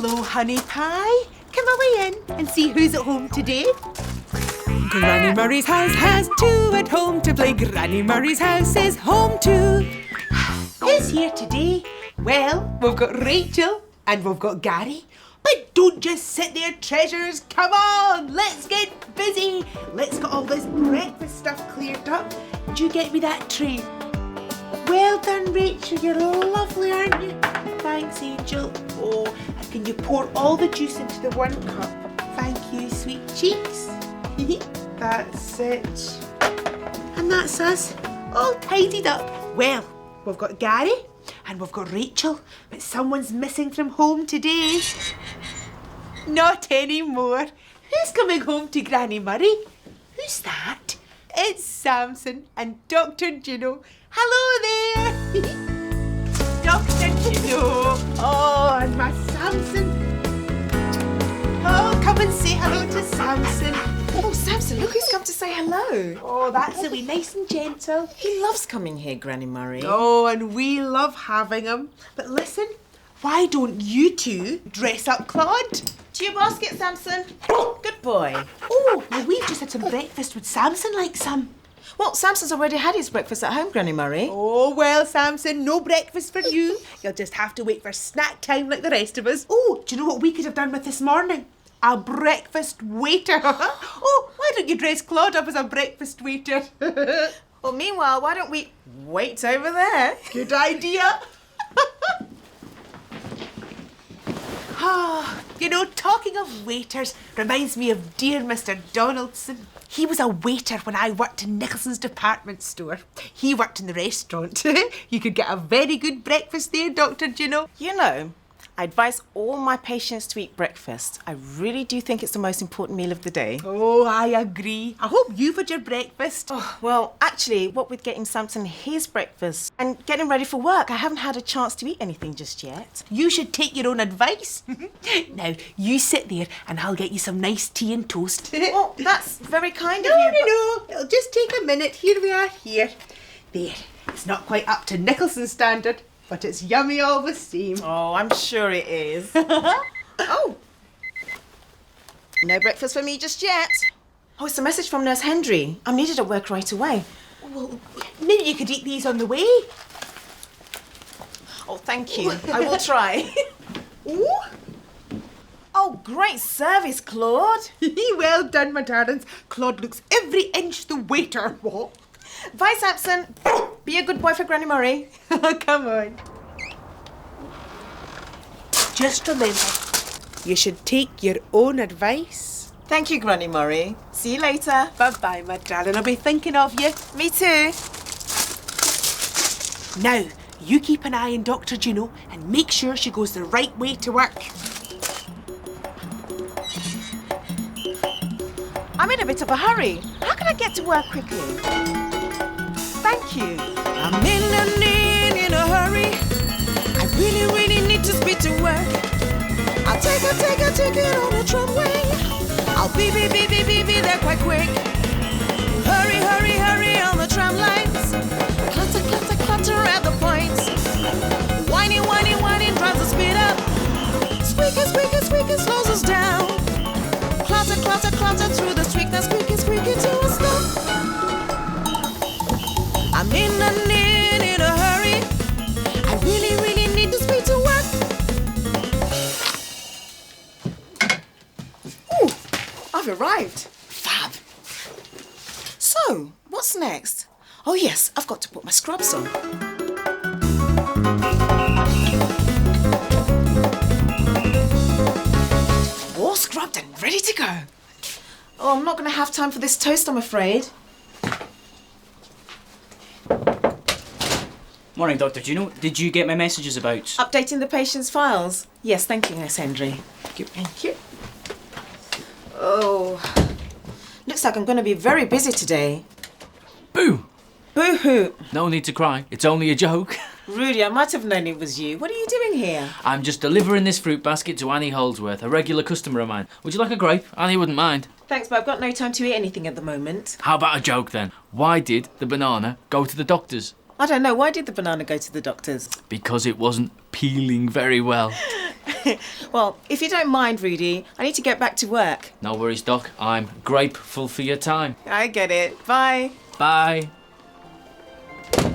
Hello, honey pie. Come away in and see who's at home today. Granny Murray's house has two at home to play. Granny Murray's house is home too. Who's here today? Well, we've got Rachel and we've got Gary. But don't just sit there, treasures. Come on, let's get busy. Let's get all this breakfast stuff cleared up. Do you get me that tray? Well done, Rachel. You're lovely, aren't you? Thanks, Angel. Oh, and can you pour all the juice into the one cup? Thank you, sweet cheeks. That's it. And that's us, all tidied up. Well, we've got Gary and we've got Rachel, but someone's missing from home today. Not anymore. Who's coming home to Granny Murray? Who's that? It's Sampson and Dr. Juno. Hello there. Dr. Juno. Oh, and my Sampson. Oh, come and say hello to Sampson. Oh, Sampson, look who's come to say hello. Oh, that's a wee nice and gentle. He loves coming here, Granny Murray. Oh, and we love having him. But listen, why don't you two dress up Claude? To your basket, Sampson. Good boy. Oh, well, we've just had some breakfast. Would Sampson like some? Well, Sampson's already had his breakfast at home, Granny Murray. Oh, well, Sampson, no breakfast for you. You'll just have to wait for snack time like the rest of us. Oh, do you know what we could have done with this morning? A breakfast waiter. Oh, why don't you dress Claude up as a breakfast waiter? Well, meanwhile, why don't we wait over there? Good idea. Ah, you know, talking of waiters reminds me of dear Mr. Donaldson. He was a waiter when I worked in Nicholson's department store. He worked in the restaurant. You could get a very good breakfast there, Dr. Juno. You know, I advise all my patients to eat breakfast. I really do think it's the most important meal of the day. Oh, I agree. I hope you've had your breakfast. Oh, well, actually, what with getting Sampson his breakfast and getting ready for work, I haven't had a chance to eat anything just yet. You should take your own advice. Now, you sit there and I'll get you some nice tea and toast. Well, that's very kind of you. No, it'll just take a minute. Here we are, here. There, it's not quite up to Nicholson's standard, but it's yummy all the same. Oh, I'm sure it is. Oh, no breakfast for me just yet. Oh, it's a message from Nurse Hendry. I'm needed at work right away. Well, maybe you could eat these on the way. Oh, thank you. I will try. Ooh. Oh, great service, Claude. Well done, my darlings. Claude looks every inch the waiter. What? Bye, Sampson. Be a good boy for Granny Murray. Come on. Just remember, you should take your own advice. Thank you, Granny Murray. See you later. Bye-bye, my darling. I'll be thinking of you. Me too. Now, you keep an eye on Dr. Juno and make sure she goes the right way to work. I'm in a bit of a hurry. How can I get to work quickly? Thank you. I'm in a hurry. I really need to speed to work. I'll take a ticket on the tramway. I'll be there quite quick. Hurry on the tram lines. Clutter at the points. Whining drives the speed up. Squeaky slows us down. Clatter through the street. Now squeaky to a stop. I'm in a hurry. I really need to speed to work. Ooh, I've arrived. Fab. So, what's next? Oh yes, I've got to put my scrubs on. All scrubbed and ready to go. Oh, I'm not going to have time for this toast, I'm afraid. Morning, Dr. Juno. Did you get my messages about... Updating the patient's files? Yes, thank you, Nurse Hendry. Thank you. Oh, looks like I'm going to be very busy today. Boo! Boo-hoo. No need to cry. It's only a joke. Rudy, I might have known it was you. What are you doing here? I'm just delivering this fruit basket to Annie Holdsworth, a regular customer of mine. Would you like a grape? Annie wouldn't mind. Thanks, but I've got no time to eat anything at the moment. How about a joke then? Why did the banana go to the doctor's? I don't know. Why did the banana go to the doctor's? Because it wasn't peeling very well. Well, if you don't mind, Rudy, I need to get back to work. No worries, Doc. I'm grateful for your time. I get it. Bye. Bye.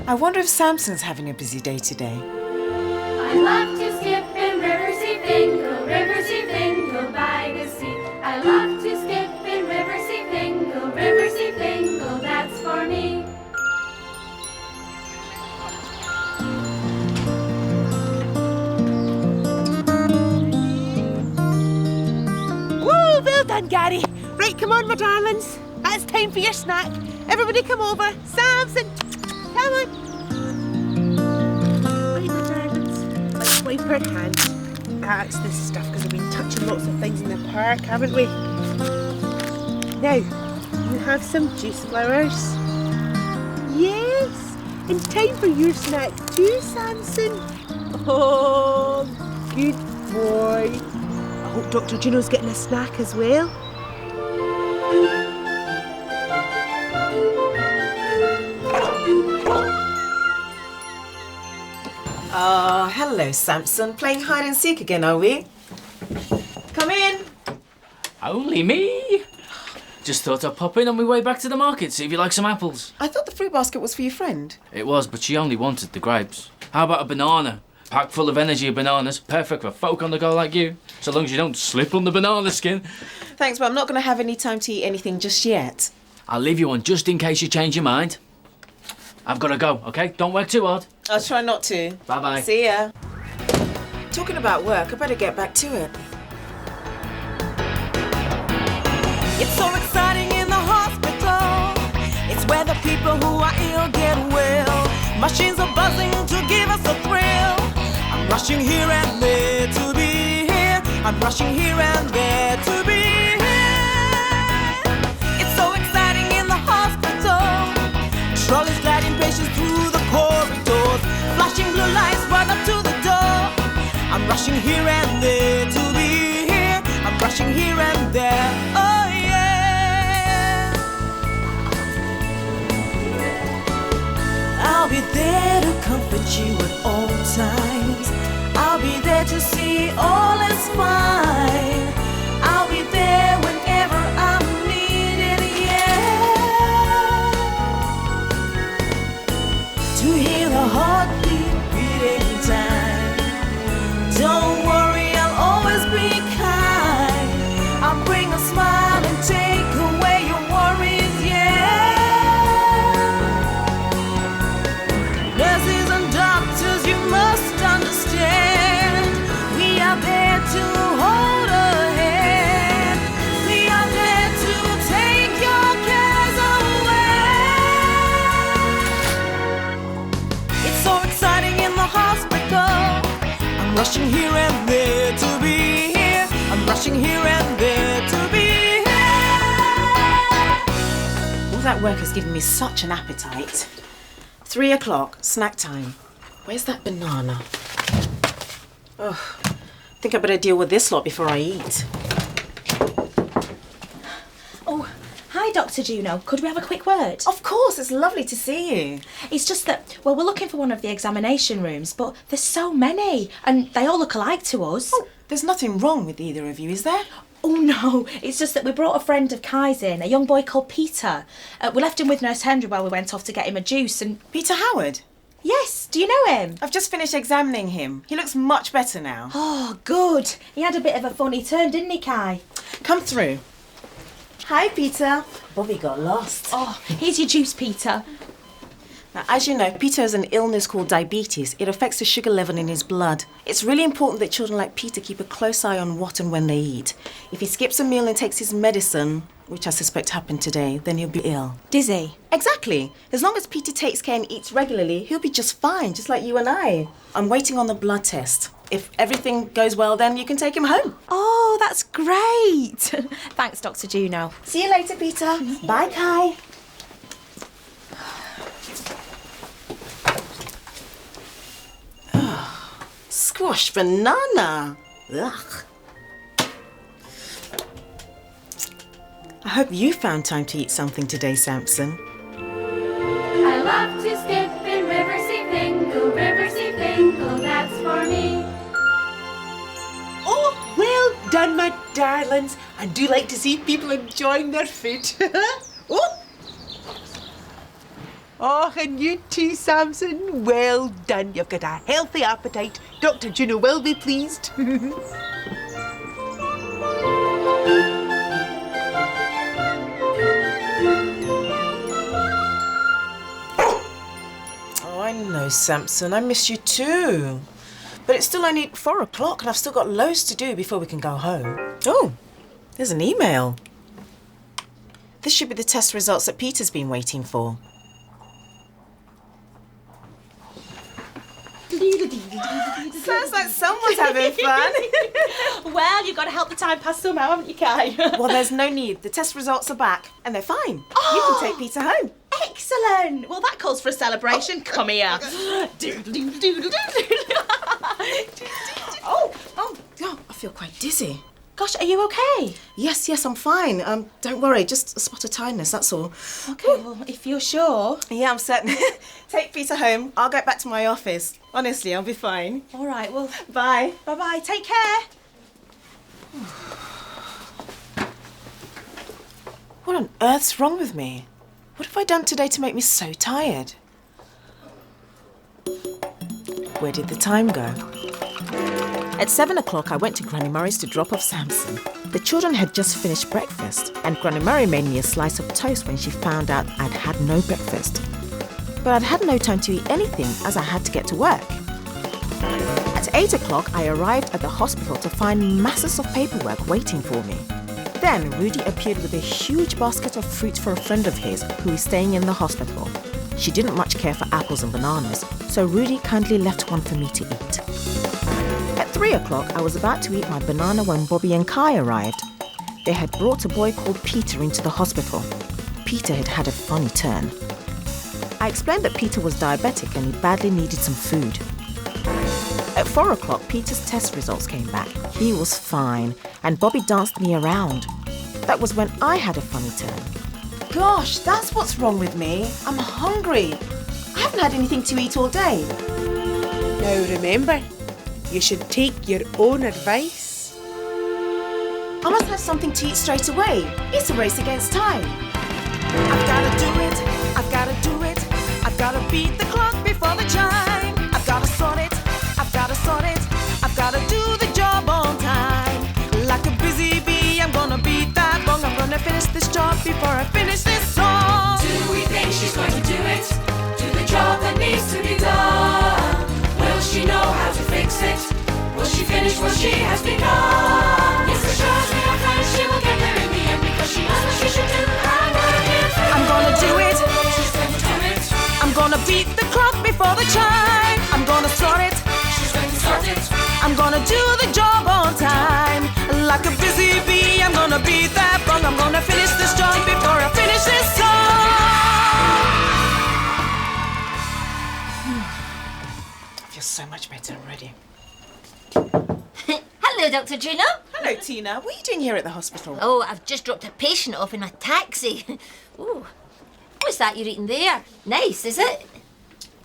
I wonder if Sampson's having a busy day today. I love to skip in Riverseafingal by the sea. I love to skip in Riverseafingal, that's for me. Woo, well done, Gary. Right, come on, my darlings. It's time for your snack. Everybody come over. Sampson, come on. Right, my darlings. Let's wipe our hands. That's the stuff, because we've been touching lots of things in the park, haven't we? Now, you have some juice flowers. Yes, and time for your snack too, Sampson. Oh, good boy. I hope Dr. Juno's getting a snack as well. Oh, hello, Sampson. Playing hide and seek again, are we? Come in. Only me? Just thought I'd pop in on my way back to the market, see if you like some apples. I thought the fruit basket was for your friend. It was, but she only wanted the grapes. How about a banana? Packed full of energy of bananas, perfect for folk on the go like you. So long as you don't slip on the banana skin. Thanks, but I'm not going to have any time to eat anything just yet. I'll leave you one just in case you change your mind. I've got to go, okay? Don't work too hard. I'll try not to. Bye-bye. See ya. Talking about work, I better get back to it. It's so exciting in the hospital. It's where the people who are ill get well. Machines are buzzing to give us a thrill. I'm rushing here and there to be here. I'm rushing here and there to be here. It's so exciting in the hospital. Trolleys gliding patients through the corridors. Flashing blue lights right up to the door. I'm rushing here and there to be here. I'm rushing here and there. Oh yeah. I'll be there to comfort you at all times. I'll be there to see all is fine. I'll be there whenever I'm needed, yeah. To hear the heartbeat beating time. Don't worry, I'll always be kind. I'll bring a smile and take away your worries, yeah. Nurses and doctors, you must understand. We are there to hold a hand. We are there to take your cares away. It's so exciting in the hospital. I'm rushing here and there to be here. I'm rushing here and there to be here. All that work has given me such an appetite. 3 o'clock, snack time. Where's that banana? Oh, I think I better deal with this lot before I eat. Oh, hi, Dr. Juno. Could we have a quick word? Of course, it's lovely to see you. It's just that, well, we're looking for one of the examination rooms, but there's so many, and they all look alike to us. Oh, there's nothing wrong with either of you, is there? Oh, no, it's just that we brought a friend of Kai's in, a young boy called Peter. We left him with Nurse Henry while we went off to get him a juice, and... Peter Howard? Yes, do you know him? I've just finished examining him. He looks much better now. Oh, good. He had a bit of a funny turn, didn't he, Kai? Come through. Hi, Peter. Bobby got lost. Oh, here's your juice, Peter. Now, as you know, Peter has an illness called diabetes. It affects the sugar level in his blood. It's really important that children like Peter keep a close eye on what and when they eat. If he skips a meal and takes his medicine, which I suspect happened today, then he'll be ill. Dizzy. Exactly. As long as Peter takes care and eats regularly, he'll be just fine, just like you and I. I'm waiting on the blood test. If everything goes well, then you can take him home. Oh, that's great. Thanks, Dr. Juno. See you later, Peter. Bye, Kai. Squash banana. Ugh. I hope you found time to eat something today, Sampson. I love to skip in Riverseafingal, that's for me. my darlings. I do like to see people enjoying their food. Oh! Oh, and you too, Sampson. Well done. You've got a healthy appetite. Dr. Juno will be pleased. Oh, I know, Sampson. I miss you too. But it's still only 4 o'clock and I've still got loads to do before we can go home. Oh, there's an email. This should be the test results that Peter's been waiting for. Sounds like someone's having fun. Well, you've got to help the time pass somehow, haven't you, Kai? Well, there's no need. The test results are back and they're fine. You can take Peter home. Excellent. Well, that calls for a celebration. Come here. Oh, I feel quite dizzy. Gosh, are you okay? Yes, I'm fine. Don't worry, just a spot of tiredness, that's all. Okay, well, if you're sure. Yeah, I'm certain. Take Peter home. I'll get back to my office. Honestly, I'll be fine. All right, well, Bye. bye-bye. Take care. What on earth's wrong with me? What have I done today to make me so tired? Where did the time go? At 7 o'clock, I went to Granny Murray's to drop off Sampson. The children had just finished breakfast, and Granny Murray made me a slice of toast when she found out I'd had no breakfast. But I'd had no time to eat anything as I had to get to work. At 8 o'clock, I arrived at the hospital to find masses of paperwork waiting for me. Then Rudy appeared with a huge basket of fruit for a friend of his who is staying in the hospital. She didn't much care for apples and bananas, so Rudy kindly left one for me to eat. At 3 o'clock, I was about to eat my banana when Bobby and Kai arrived. They had brought a boy called Peter into the hospital. Peter had had a funny turn. I explained that Peter was diabetic and he badly needed some food. At 4 o'clock, Peter's test results came back. He was fine, and Bobby danced me around. That was when I had a funny turn. Gosh, that's what's wrong with me. I'm hungry. I haven't had anything to eat all day. Now remember, you should take your own advice. I must have something to eat straight away. It's a race against time. I've gotta do it. I've gotta do it. I've gotta beat the clock before the chime. I've gotta sort it. I've gotta sort it. I've gotta do the job on time. Like a busy bee, I'm gonna beat that bong. I'm gonna finish this job before I finish this song. Do we think she's going to do it? Do the job that needs to be done? Will she know how to fix it? Will she finish what she has begun? Yes, as sure as we are friends, she will get there in the end because she knows what she should do. I'm gonna do it. She's going to do it. I'm gonna beat the clock before the chime. I'm gonna sort it. She's going to sort it. I'm gonna do the job on time. Like a busy bee, I'm gonna beat that bong. I'm gonna finish this job before I finish this song. I feel so much better already. Hello, Dr. Juno. Hello, Tina. What are you doing here at the hospital? Oh, I've just dropped a patient off in a taxi. Ooh, what's that you're eating there? Nice, is it?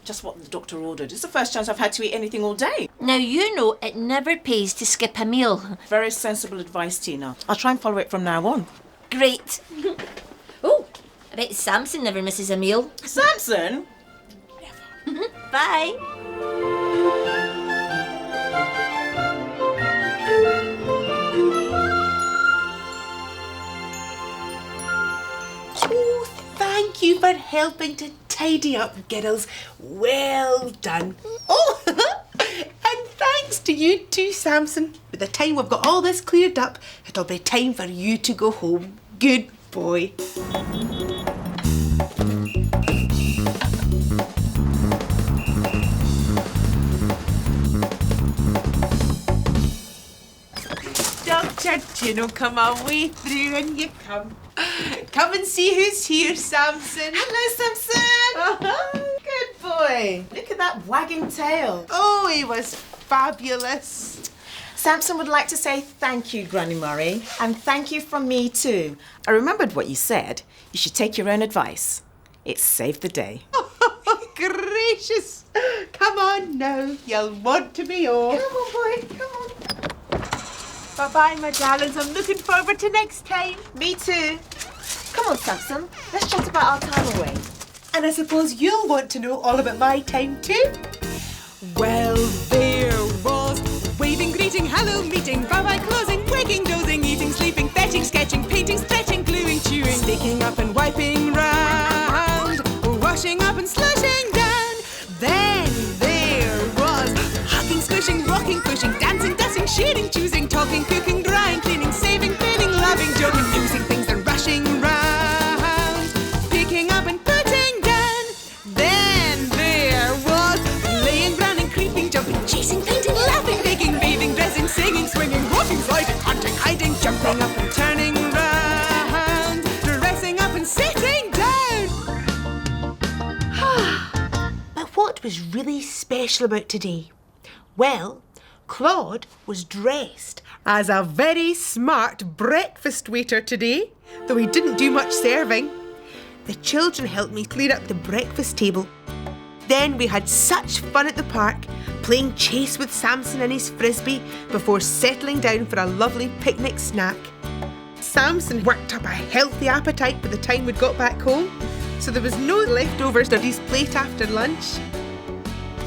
Just what the doctor ordered. It's the first chance I've had to eat anything all day. Now, you know it never pays to skip a meal. Very sensible advice, Tina. I'll try and follow it from now on. Great. Oh, I bet Sampson never misses a meal. Sampson? Bye. Oh, thank you for helping to tidy up, girls. Well done. Oh, and thanks to you too, Sampson. By the time we've got all this cleared up, it'll be time for you to go home. Good boy. Dr. Juno, come away through and you come. Come and see who's here, Sampson. Hello, Sampson. Good boy. Look at that wagging tail. Oh, he was fabulous. Sampson would like to say thank you, Granny Murray, and thank you from me too. I remembered what you said. You should take your own advice. It saved the day. Oh, gracious. Come on now. You'll want to be off. Come on, boy. Come on. Bye-bye, my darlings. I'm looking forward to next time. Me too. Come on, Sampson. Let's chat about our time away. And I suppose you'll want to know all about my time too. Well, there was waving, greeting, hello, meeting, bye-bye, closing, waking, dozing, eating, sleeping, fetching, sketching, painting, stretching, gluing, chewing, sticking up and wiping round, washing up and slushing down. Then there was hugging, squishing, rocking, pushing, dancing, dusting, shading, choosing, talking, cooking, drying, cleaning, saving, cleaning, loving, joking, losing things and rushing round, picking up and putting down. Then there was laying, browning, creeping, jumping, chasing, painting, laughing, baking, bathing, dressing, singing, swinging, walking, sliding, hunting, hiding, jumping up and turning round, dressing up and sitting down. But what was really special about today? Well, Claude was dressed as a very smart breakfast waiter today, though he didn't do much serving. The children helped me clear up the breakfast table. Then we had such fun at the park, playing chase with Sampson and his frisbee before settling down for a lovely picnic snack. Sampson worked up a healthy appetite by the time we'd got back home, so there was no leftovers on his plate after lunch.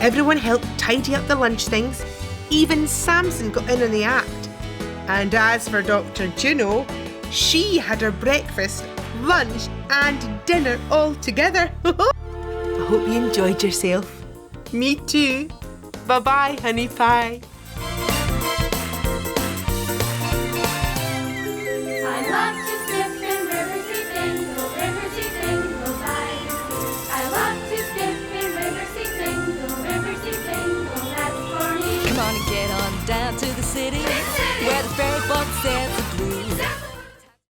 Everyone helped tidy up the lunch things. Even Sampson got in on the act. And as for Dr. Juno, she had her breakfast, lunch and dinner all together. I hope you enjoyed yourself. Me too. Bye-bye, honey pie. I love to skip in Riverseafingal, Riverseafingal bye. I love to skip in Riverseafingal, Riverseafingal, that's for me. Come on and get on down to the city.